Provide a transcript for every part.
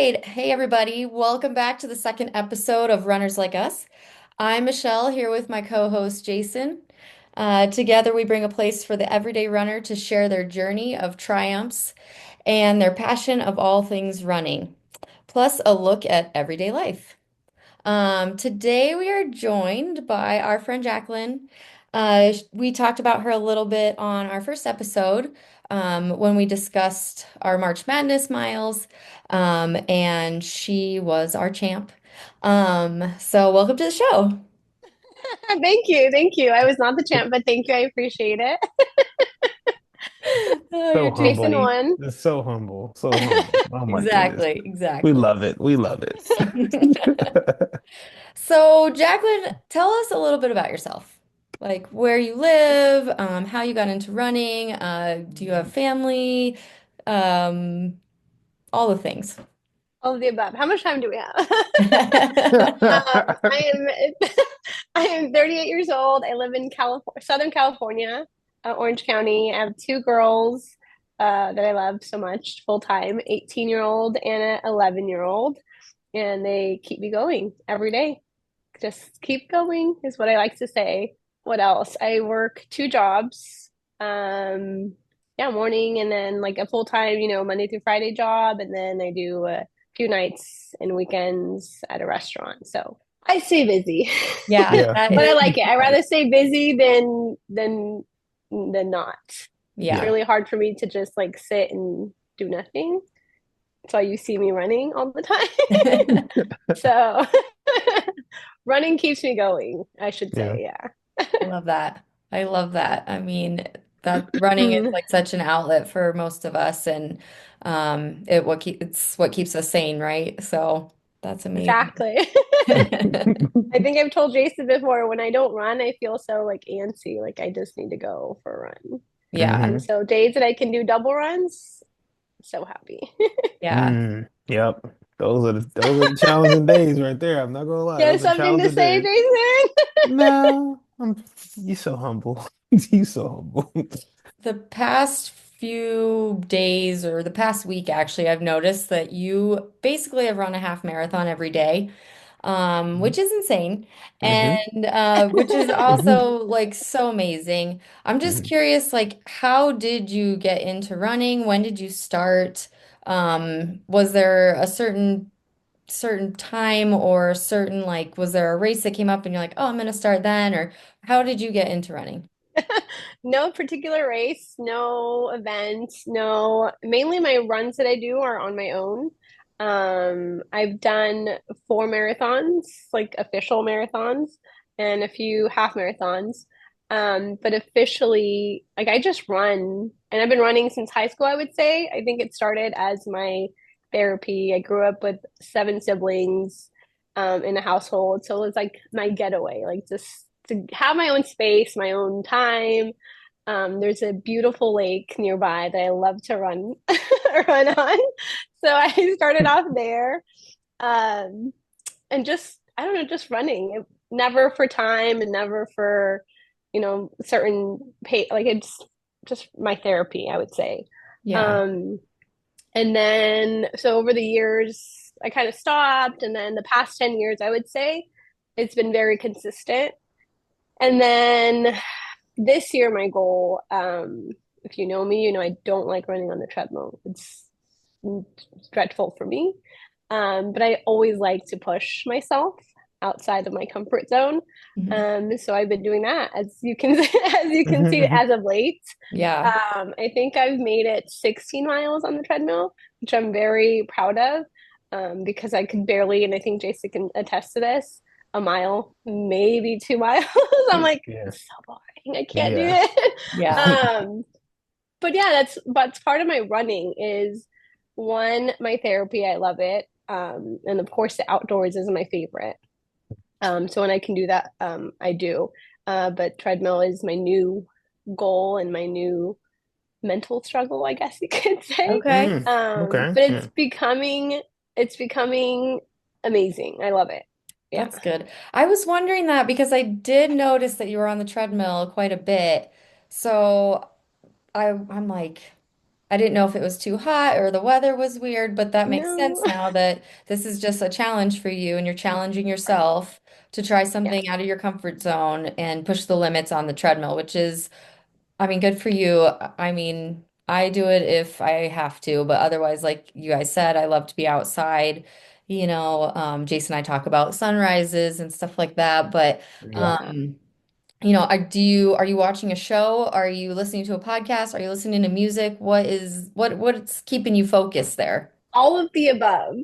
right. Hey, everybody. Welcome back to the second episode of Runners Like Us. I'm Michelle here with my co-host Jason. Together, we bring a place for the everyday runner to share their journey of triumphs and their passion of all things running, plus a look at everyday life. Today, we are joined by our friend Jacqueline. We talked about her a little bit on our first episode when we discussed our March Madness miles, and she was our champ. So welcome to the show. Thank you. Thank you. I was not the champ, but thank you. I appreciate it. Oh, So you're too Jason humble. funny. won. It's so humble. So humble. Oh my goodness. Exactly, We exactly. love it. We love it. So, Jacqueline, tell us a little bit about yourself. Like where you live, how you got into running, do you have family, um, all the things. All of the above. How much time do we have? I am I am 38 years old. I live in California, Southern California, Orange County. I have two girls that I love so much full time, 18-year-old and an 11-year-old, and they keep me going every day. Just keep going is what I like to say. What else? I work two jobs. Yeah, morning and then like a full-time, Monday through Friday job, and then I do a few nights and weekends at a restaurant. So I stay busy. Yeah, Yeah. that But I is, like it. I rather stay busy than not. It's yeah. Yeah. really hard for me to just like sit and do nothing. That's why you see me running all the time. So running keeps me going, I should Yeah. say, yeah. I love that. I love that. I mean, that running is Mm, like such an outlet for most of us, and it's what keeps us sane, right? So that's amazing. exactly. I think I've told Jason before when I don't run, I feel so like antsy, like I just need to go for a run. Yeah, hmm And so days that I can do double runs, so happy. yeah. Yep. Those are the challenging days right there. I'm not gonna lie. You have Those are something to challenging say, days. Jason? No, you so humble. You so humble. The past few days or the past week, actually, I've noticed that you basically have run a half marathon every day, which is insane, hmm and which is also like so amazing. I'm just hmm curious, like, how did you get into running? When did you start? Was there a certain time or a certain like, was there a race that came up and you're like, oh, I'm gonna start then, or how did you get into running? No particular race, no event, no. Mainly my runs that I do are on my own. I've done four marathons, like official marathons, and a few half marathons. But officially, like I just run, and I've been running since high school, I would say. I think it started as my therapy. I grew up with seven siblings, in a household, so it was like my getaway, like just to have my own space, my own time. There's a beautiful lake nearby that I love to run run on. So I started off there, um, and just I don't know, just running. Never for time and never for certain pay. Like it's just my therapy, I would say. Yeah. Um, and then so over the years, I kind of stopped, and then the past 10 years, I would say, it's been very consistent. And then this year, my goal, if you know me, I don't like running on the treadmill. It's dreadful for me. But I always like to push myself outside of my comfort zone. Mhm. So I've been doing that, as you can as you can see, hmm as of late. Yeah. I think I've made it 16 miles on the treadmill, which I'm very proud of, because I could barely, and I think Jason can attest to this, a mile, maybe 2 miles. I'm like, Yeah. it's so boring. I can't do Yeah. it. Yeah. But yeah, that's part of my running is one, my therapy. I love it. And of course, the outdoors is my favorite. So when I can do that, I do. But treadmill is my new goal and my new mental struggle, I guess you could say. Okay. Okay. But Yeah. it's becoming amazing. I love it. Yeah. That's good. I was wondering that because I did notice that you were on the treadmill quite a bit. So I'm like, I didn't know if it was too hot or the weather was weird, but that makes No. sense now that this is just a challenge for you and you're challenging yourself to try Yeah. something out of your comfort zone and push the limits on the treadmill, which is, I mean, good for you. I mean, I do it if I have to, but otherwise, like you guys said, I love to be outside. Jason and I talk about sunrises and stuff like that, but Yeah. Yeah. um, are you watching a show? Are you listening to a podcast? Are you listening to music? What's keeping you focused there? All of the above.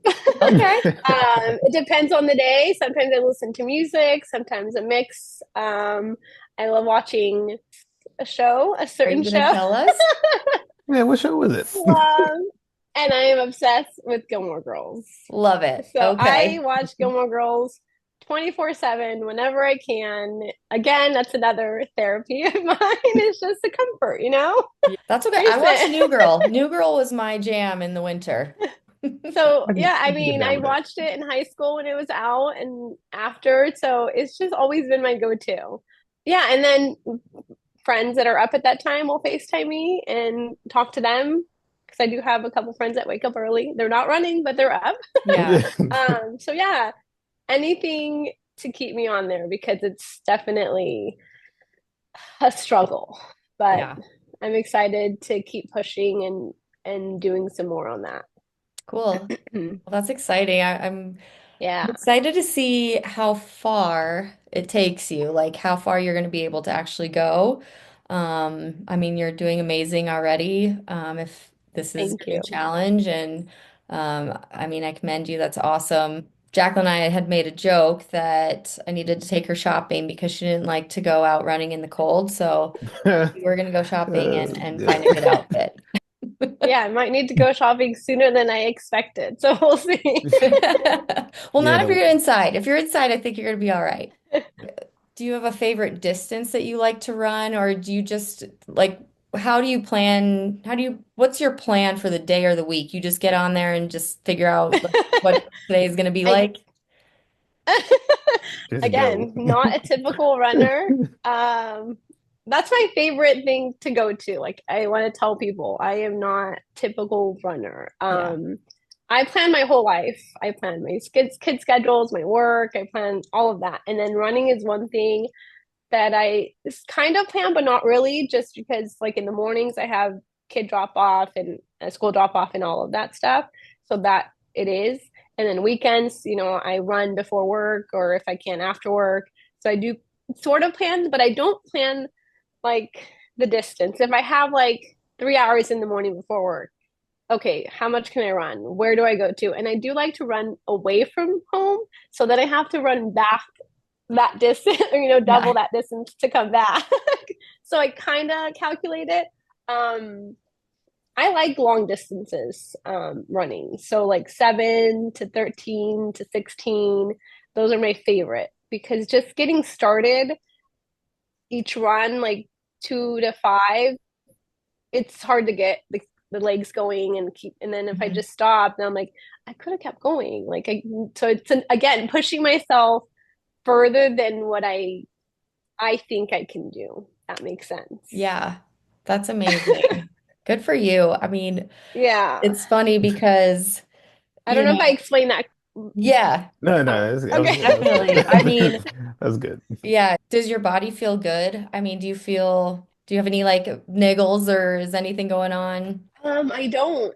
Okay. It depends on the day. Sometimes I listen to music, sometimes a mix. I love watching a show, a Are you certain gonna show. tell us? Man, what show was it? Love, and I am obsessed with Gilmore Girls. Love it. So I Okay. watch Gilmore Girls 24/7 whenever I can. Again, that's another therapy of mine. It's just a comfort, you know? That's okay. I watched Jason. New Girl. New Girl was my jam in the winter. So yeah, I I can get mean, down I with that. watched it in high school when it was out and after, so it's just always been my go-to. Yeah, and then friends that are up at that time will FaceTime me and talk to them because I do have a couple friends that wake up early. They're not running, but they're up. Yeah. So yeah, anything to keep me on there because it's definitely a struggle, but Yeah. I'm excited to keep pushing and doing some more on that. Cool. Well, that's exciting. I'm Yeah. excited to see how far it takes you, like how far you're going to be able to actually go. I mean, you're doing amazing already. If this is Thank your new you. challenge, and I mean, I commend you. That's awesome. Jacqueline and I had made a joke that I needed to take her shopping because she didn't like to go out running in the cold. So we're going to go shopping and find a good Yeah. outfit. Yeah, I might need to go shopping sooner than I expected. So we'll see. Well, Yeah, not if the you're inside. If you're inside, I think you're going to be all right. Do you have a favorite distance that you like to run, or do you just like, what's your plan for the day or the week? You just get on there and just figure out like, what today is going to be I like? just go. again, not a typical runner. Um, that's my favorite thing to go to. Like I want to tell people I am not typical runner. Yeah, I plan my whole life. I plan my kid schedules, my work, I plan all of that. And then running is one thing that I kind of plan, but not really, just because like in the mornings I have kid drop off and a school drop off and all of that stuff. So that it is. And then weekends, I run before work or if I can after work. So I do sort of plan, but I don't plan like the distance. If I have like 3 hours in the morning before work, okay, how much can I run? Where do I go to? And I do like to run away from home so that I have to run back that distance, or, double yeah, that distance to come back. So I kind of calculate it. Um, I like long distances running. So like 7 to 13 to 16, those are my favorite because just getting started each run, like 2 to 5, it's hard to get the legs going and keep. And then if I Mhm. just stop, then I'm like, I could have kept going. So it's again pushing myself further than what I think I can do. That makes sense. Yeah, that's amazing. Good for you. I mean, Yeah. it's funny because, I you don't know if I know, explained that. yeah, No, Oh, no, that was okay. good. That was definitely. I mean, good. That was good. yeah. Does your body feel good? I mean, do you have any like niggles or is anything going on? I don't.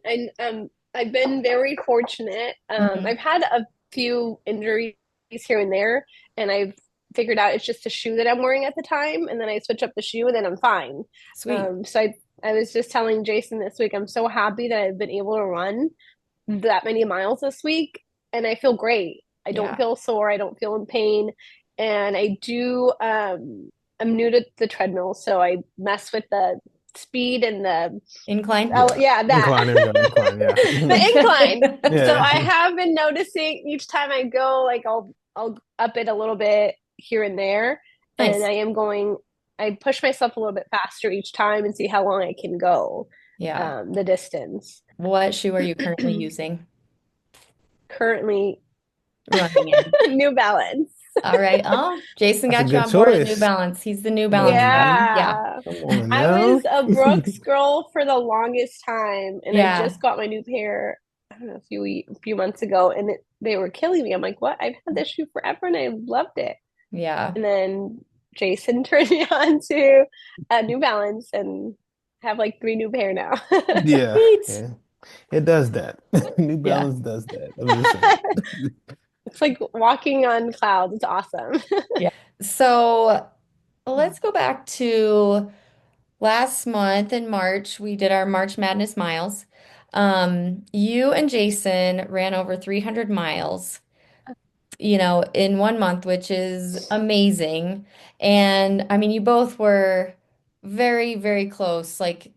I've been very fortunate. Hmm. I've had a few injuries here and there, and I've figured out it's just a shoe that I'm wearing at the time, and then I switch up the shoe, and then I'm fine. Sweet. So I was just telling Jason this week, I'm so happy that I've been able to run that many miles this week, and I feel great. I don't Yeah. feel sore. I don't feel in pain, and I do. I'm new to the treadmill, so I mess with the speed and the Incline? oh Yeah. yeah, that Incline, there we go. Incline, yeah. the incline. So Yeah. I have been noticing each time I go, like I'll up it a little bit here and there, and Nice. I am going. I push myself a little bit faster each time and see how long I can go Yeah. the distance. What shoe are you currently using? Currently, Running in. New Balance. All right. Oh, Jason That's a got you good on board with New choice. Balance. He's the New Come Balance on guy. now. Yeah. Yeah. Come on I was now. a Brooks girl for the longest time, and I Yeah. just got my new pair, I don't know, a few months ago, and they were killing me. I'm like, what? I've had this shoe forever, and I loved it. Yeah. And then Jason turned me on to New Balance, and have like three new pair now. Yeah, Sweet. yeah. It does that. New Yeah. Balance does that. I'm just saying. It's like walking on clouds. It's awesome. Yeah. So let's go back to last month in March. We did our March Madness miles. You and Jason ran over 300 miles, in 1 month, which is amazing. And I mean, you both were very, very close. Like,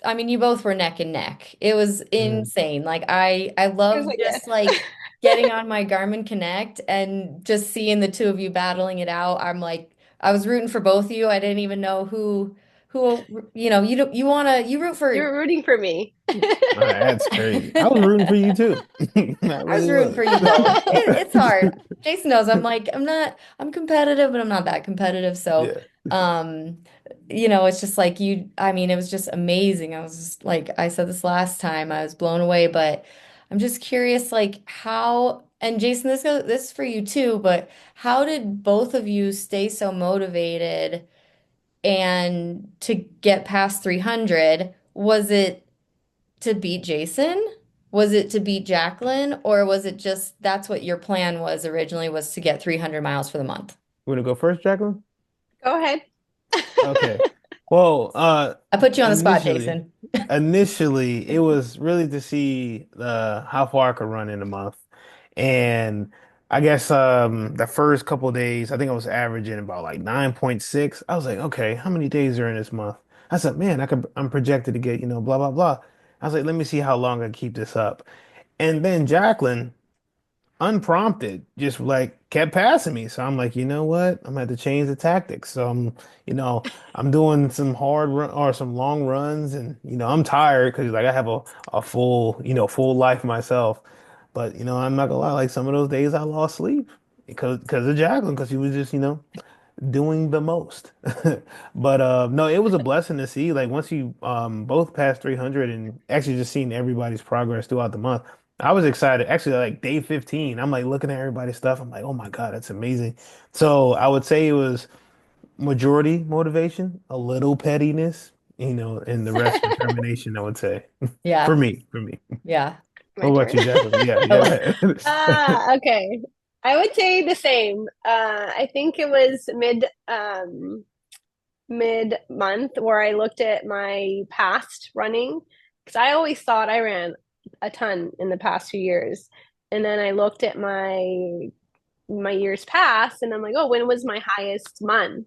I mean, you both were neck and neck. It was Mhm. insane. Like I It was love like just this. like getting on my Garmin Connect and just seeing the two of you battling it out. I'm like, I was rooting for both of you. I didn't even know who, you root You for. were rooting for me. All right, that's crazy. I was rooting for you too. I I was really rooting for was. you both. It's hard. Jason knows I'm competitive, but I'm not that competitive. So, Yeah. um, it's just like I mean, it was just amazing. I was just like, I said this last time, I was blown away, but I'm just curious, like and Jason, this is for you too, but how did both of you stay so motivated and to get past 300? Was it to beat Jason? Was it to beat Jacqueline? Or was it just that's what your plan was originally was to get 300 miles for the month? Want to go first, Jacqueline? Go ahead. Okay. Well, I put you on the spot, initially, Jason. initially, it was really to see how far I could run in a month. And I guess the first couple of days, I think I was averaging about like 9.6. I was like, okay, how many days are in this month? I said, man, I'm projected to get, blah, blah, blah. I was like, let me see how long I can keep this up. And then Jacqueline, unprompted, just like kept passing me. So I'm like, you know what? I'm gonna have to change the tactics. So I'm doing some hard run or some long runs, and I'm tired because like I have a full, full life myself. But I'm not gonna lie, like some of those days I lost sleep because of Jacqueline, because she was just, doing the most. But no, it was a blessing to see. Like once you both passed 300 and actually just seeing everybody's progress throughout the month. I was excited. Actually, like day 15, I'm like looking at everybody's stuff. I'm like, oh my God, that's amazing. So I would say it was majority motivation, a little pettiness, and the rest determination, I would say. For Yeah, me, for me. yeah. What My about turn. you, Jacqueline? Yeah, yeah, go Oh, ahead. Okay. I would say the same. I think it was mid month where I looked at my past running because I always thought I ran a ton in the past few years. And then I looked at my years past and I'm like, oh, when was my highest month?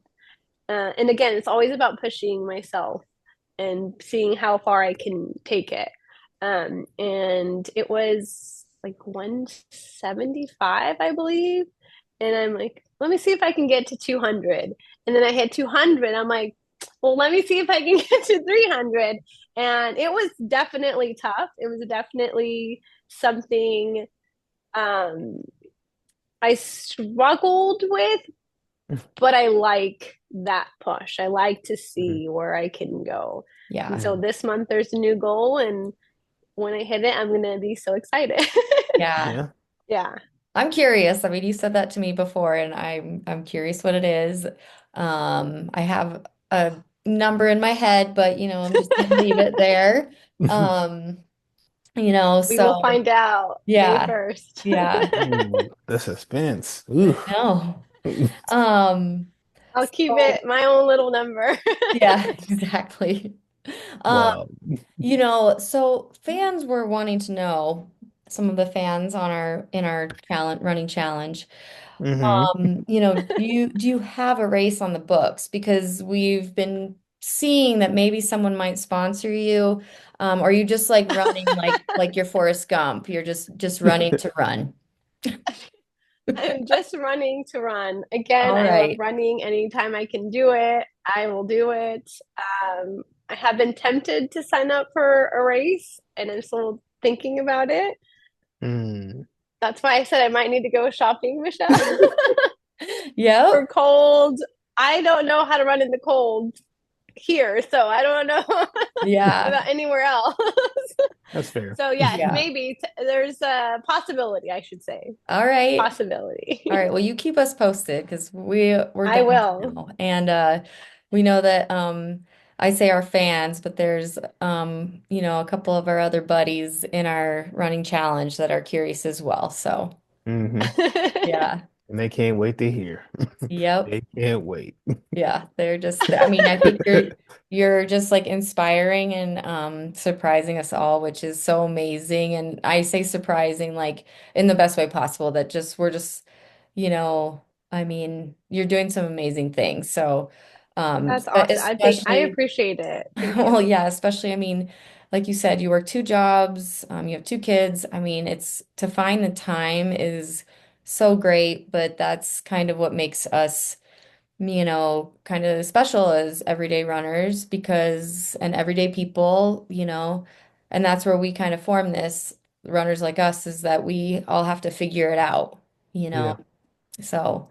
And again, it's always about pushing myself and seeing how far I can take it. And it was like 175, I believe. And I'm like, let me see if I can get to 200. And then I hit 200. I'm like, well, let me see if I can get to 300. And it was definitely tough. It was definitely something um, I struggled with, but I like that push. I like to Mhm, see where I can go. And yeah, so mhm. this month there's a new goal, and when I hit it, I'm gonna be so excited. yeah. Yeah. Yeah. I'm curious. I mean, you said that to me before, and I'm curious what it is. I have a number in my head, but I'm just gonna leave it there. Um, We will so find out May yeah, 1st. yeah. Ooh, the suspense. Ooh. I know. Um, I'll keep so it my own little number. yeah, exactly. Um, Wow. so fans were wanting to know, some of the fans on our in our challenge running challenge. Hmm. Do you have a race on the books? Because we've been seeing that maybe someone might sponsor you. Or you just like running like you're Forrest Gump. You're just running to run. I'm just running to run. Again, All I love right. running. Anytime I can do it, I will do it. I have been tempted to sign up for a race, and I'm still thinking about it. Mm. That's why I said I might need to go shopping, Michelle. Yep. For cold, I don't know how to run in the cold here, so I don't know Yeah. about anywhere else. That's fair. So yes, Yeah. maybe there's a possibility, I should say. All right. All Possibility. right. Well, you keep us posted because we're I dying to will. know. And we know that I say our fans, but there's a couple of our other buddies in our running challenge that are curious as well. So Hmm. yeah. And they can't wait to hear. Yep. They can't wait. Yeah, they're just I mean, I think you're just like inspiring and surprising us all, which is so amazing. And I say surprising like in the best way possible that just we're just, you know, I mean, you're doing some amazing things. So That's awesome. I especially appreciate it. Thank well, you. yeah, especially I mean, like you said, you work two jobs, you have two kids. I mean, it's to find the time is so great, but that's kind of what makes us kind of special as everyday runners because and everyday people, and that's where we kind of form this runners like us is that we all have to figure it out, you Yeah. know. So,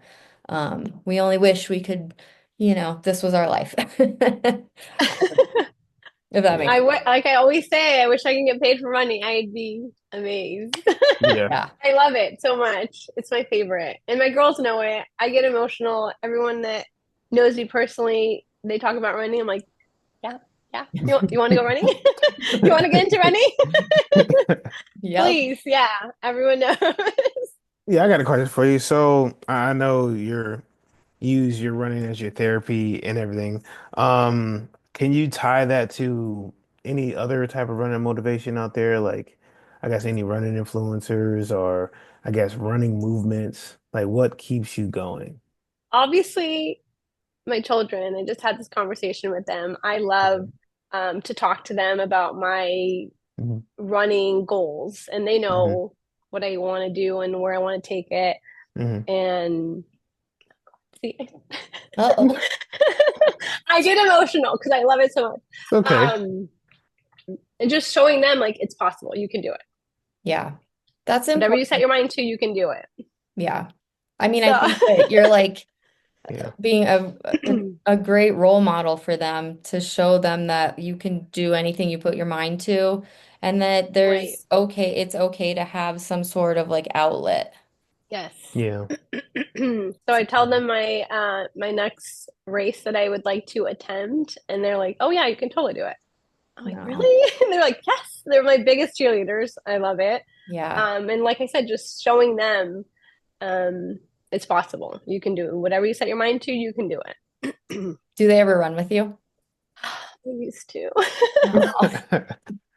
we only wish we could, this was our life. If that Yeah. makes sense. Like I always say, I wish I can get paid for running. I'd be amazed. Yeah. Yeah. I love it so much. It's my favorite. And my girls know it. I get emotional. Everyone that knows me personally, they talk about running. I'm like, yeah, yeah. You want to go running? You want to get into running? Yep. Please, yeah. Everyone knows. Yeah, I got a question for you. So I know you use your running as your therapy and everything. Can you tie that to any other type of running motivation out there? Like, I guess any running influencers or I guess running movements. Like, what keeps you going? Obviously, my children, I just had this conversation with them. I love to talk to them about my Hmm. running goals, and they Hmm. know what I want to do and where I want to take it. Hmm. And see, Uh-oh. I get emotional because I love it so much. It's okay. And just showing them like it's possible, you can do it. Yeah. That's Whatever you set important. your mind to, you can do it. Yeah. I mean, I So, think that you're like Yeah. being a great role model for them to show them that you can do anything you put your mind to and that right. it's okay to have some sort of like outlet. Yes. Yeah. So I tell them my next race that I would like to attend, and they're like, "Oh yeah, you can totally do it." I'm like, No. "Really?" And they're like, "Yes." They're my biggest cheerleaders. I love it. Yeah. And like I said, just showing them um, it's possible. You can do it. Whatever you set your mind to, you can do it. Do they ever run with you? I used to. No.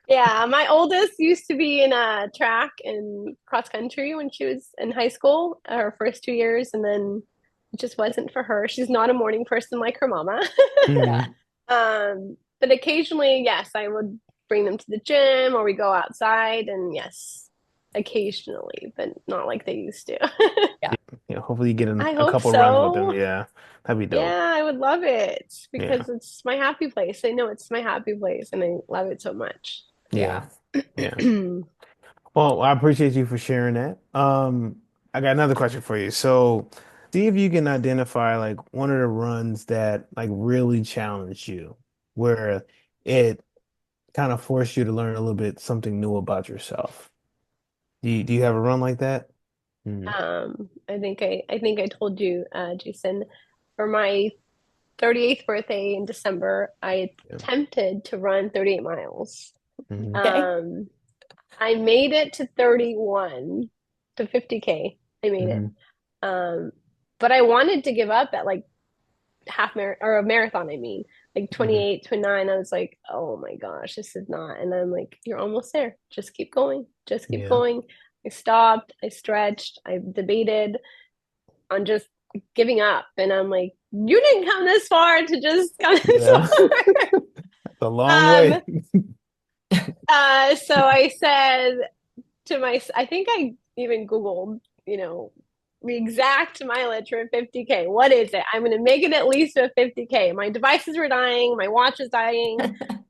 Yeah, my oldest used to be in a track and cross country when she was in high school, her first 2 years, and then it just wasn't for her. She's not a morning person like her mama. Yeah. Hmm. But occasionally, yes, I would bring them to the gym or we go outside, and yes, occasionally, but not like they used to. Yeah. Yeah. Hopefully you get I a hope couple runs with them. so. Yeah. That'd be dope. Yeah, I would love it Yeah. because it's my happy place. I know it's my happy place, and I love it so much. Yeah. Yeah. Yeah. Well, I appreciate you for sharing that. I got another question for you. So, see if you can identify like one of the runs that like really challenged you, where it kind of forced you to learn a little bit something new about yourself. Do you have a run like that? Mm. I think I told you, Jason, for my 38th birthday in December, I Yeah. attempted to run 38 miles. Hmm. Okay. Um, I made it to 31 to 50K. I made it. Hmm. Um, but I wanted to give up at like half mar or a marathon, I mean, like Hmm. 28, 29. I was like, oh my gosh, this is not. And I'm like, you're almost there. Just keep going. Just keep Yeah. going. I stopped, I stretched, I debated on just giving up. And I'm like, you didn't come this far to just come this Yeah. far. It's a long Um, way. so I said I think I even Googled, the exact mileage for 50K. What is it? I'm going to make it at least a 50K. My devices were dying. My watch was dying.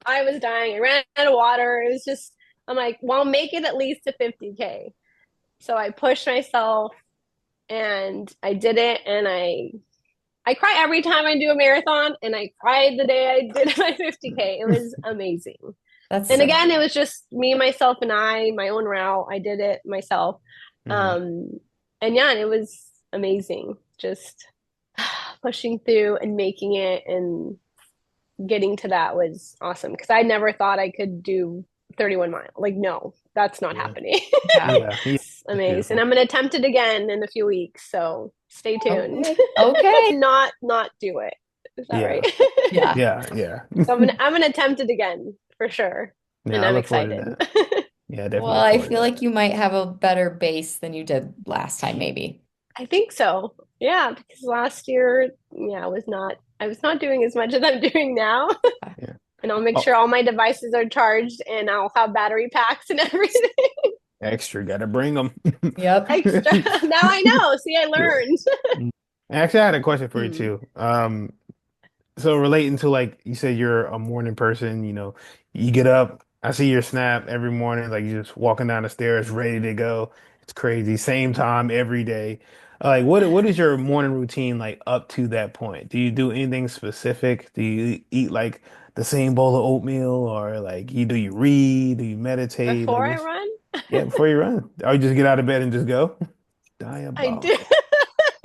I was dying. I ran out of water. It was just, I'm like, well, make it at least a 50K. So I pushed myself and I did it, and I cry every time I do a marathon, and I cried the day I did my 50K. It was amazing. That's And so again, it was just me, myself, and I, my own route. I did it myself. Hmm. Um, and yeah, it was amazing. Just pushing through and making it and getting to that was awesome because I never thought I could do 31 miles. Like, no, that's not Yeah. happening. yeah. Yeah. Yeah. It's It's amazing. beautiful. I'm going to attempt it again in a few weeks. So stay tuned. Okay. Okay. Not do it. Is that right? Yeah. Yeah. Yeah. Yeah. So I'm gonna attempt it again for sure. Yeah. And I I'm look forward to excited. that. Yeah, I definitely Well, look I forward feel to like that. you might have a better base than you did last time, maybe. I think so. Yeah, because last year, yeah, I was not doing as much as I'm doing now. Yeah. And I'll make Oh, sure all my devices are charged and I'll have battery packs and everything extra, gotta bring them. Yep. extra. Now I know. See, I Yeah. learned. Actually, I had a question for you Hmm. too. So relating to like you said you're a morning person, you get up, I see your snap every morning, like you're just walking down the stairs ready to go. It's crazy. Same time every day. Like what is your morning routine like up to that point? Do you do anything specific? Do you eat like the same bowl of oatmeal or like do you read? Do you meditate? Like Before I what's run, yeah, before you run. Or you just get out of bed and just go? I do. Diabolical.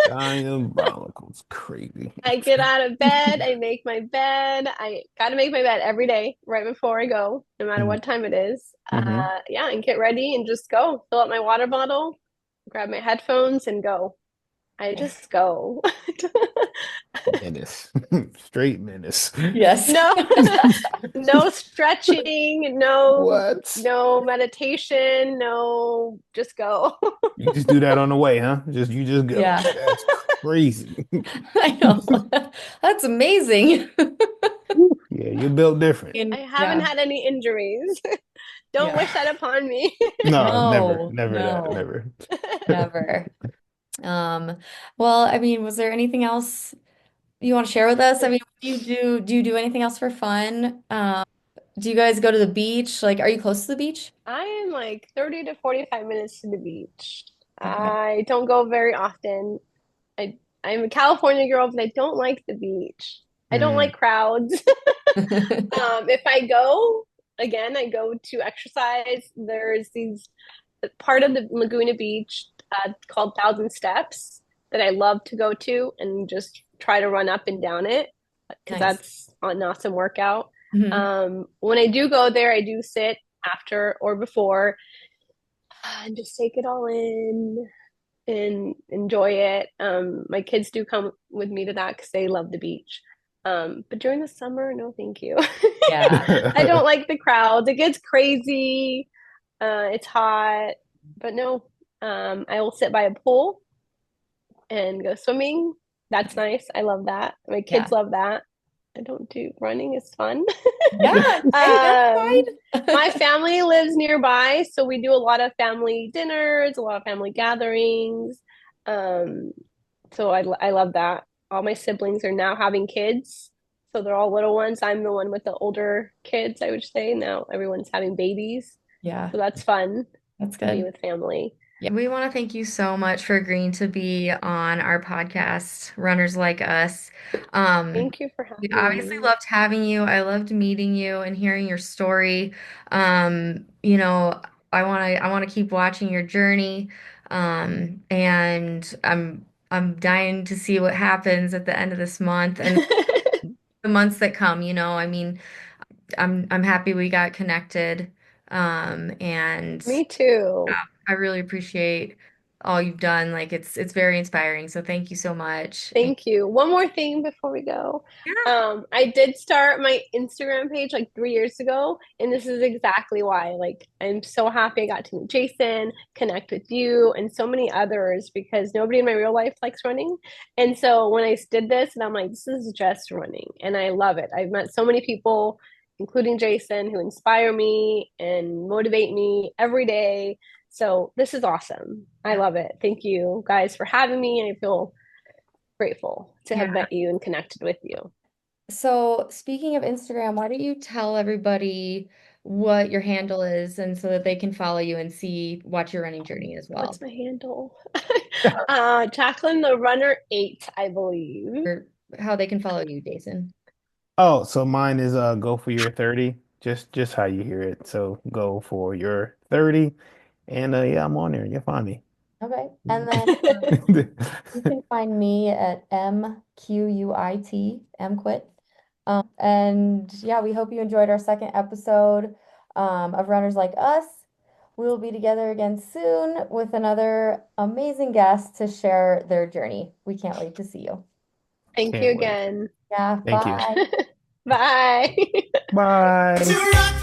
Diabolical. It's crazy. I get out of bed, I make my bed. I got to make my bed every day right before I go, no matter what time it is. Mm-hmm. Yeah, and get ready and just go. Fill up my water bottle, grab my headphones, and go. I Yes. just go. Menace. Straight menace. Yes. No, no stretching, What? no meditation, no, just go. You just do that on the way, huh? You just go. Yeah. That's crazy. I know. That's amazing. Yeah, you're built different. I And haven't yeah. had any injuries. Don't Yeah. wish that upon me. No, never, No, never that, no, never. never. Um, well, I mean, was there anything else you want to share with us? I mean, do you do anything else for fun? Do you guys go to the beach? Like, are you close to the beach? I am like 30 to 45 minutes to the beach. Okay. I don't go very often. I'm a California girl, but I don't like the beach. I don't Mm, like crowds. If I go, again, I go to exercise. There's these part of the Laguna Beach called Thousand Steps that I love to go to and just try to run up and down it because Nice. that's an awesome workout. Hmm. When I do go there, I do sit after or before and just take it all in and enjoy it. My kids do come with me to that because they love the beach. But during the summer, no, thank you. Yeah. I don't like the crowds. It gets crazy. It's hot, but no. I will sit by a pool and go swimming. That's nice. I love that. My Yeah. kids love that. I don't do running is fun. Yeah. Hey, that's Um, my fine. family lives nearby, so we do a lot of family dinners, a lot of family gatherings. Um, so I love that. All my siblings are now having kids, so they're all little ones. I'm the one with the older kids, I would say. Now everyone's having babies, Yeah, so that's fun that's to be good. with family. Yeah, we want to thank you so much for agreeing to be on our podcast, Runners Like Us. Um, Thank you for we having obviously me. loved having you. I loved meeting you and hearing your story. You know, I want to keep watching your journey. And I'm dying to see what happens at the end of this month and the months that come, you know. I mean, I'm happy we got connected. And Me too. I really appreciate all you've done. Like it's very inspiring. So thank you so much. And Thank you. One more thing before we go. yeah, I did start my Instagram page like 3 years ago, and this is exactly why. Like, I'm so happy I got to meet Jason, connect with you, and so many others because nobody in my real life likes running. And so when I did this, and I'm like, this is just running, and I love it. I've met so many people, including Jason, who inspire me and motivate me every day. So this is awesome. I yeah, love it. Thank you guys for having me. I feel grateful to have yeah. met you and connected with you. So speaking of Instagram, why don't you tell everybody what your handle is and so that they can follow you and see watch your running journey as What's well. my handle? Jacqueline the Runner 8, I believe. Or how they can follow you, Jason. Oh, so mine is go for your 30. Just how you hear it. So go for your 30. And yeah, I'm on there. You'll find me. Okay. And then you can find me at MQUIT, MQuit. And yeah, we hope you enjoyed our second episode of Runners Like Us. We will be together again soon with another amazing guest to share their journey. We can't wait to see you. Thank you Can't wait. again. Yeah, Thank you. bye. Bye. Bye.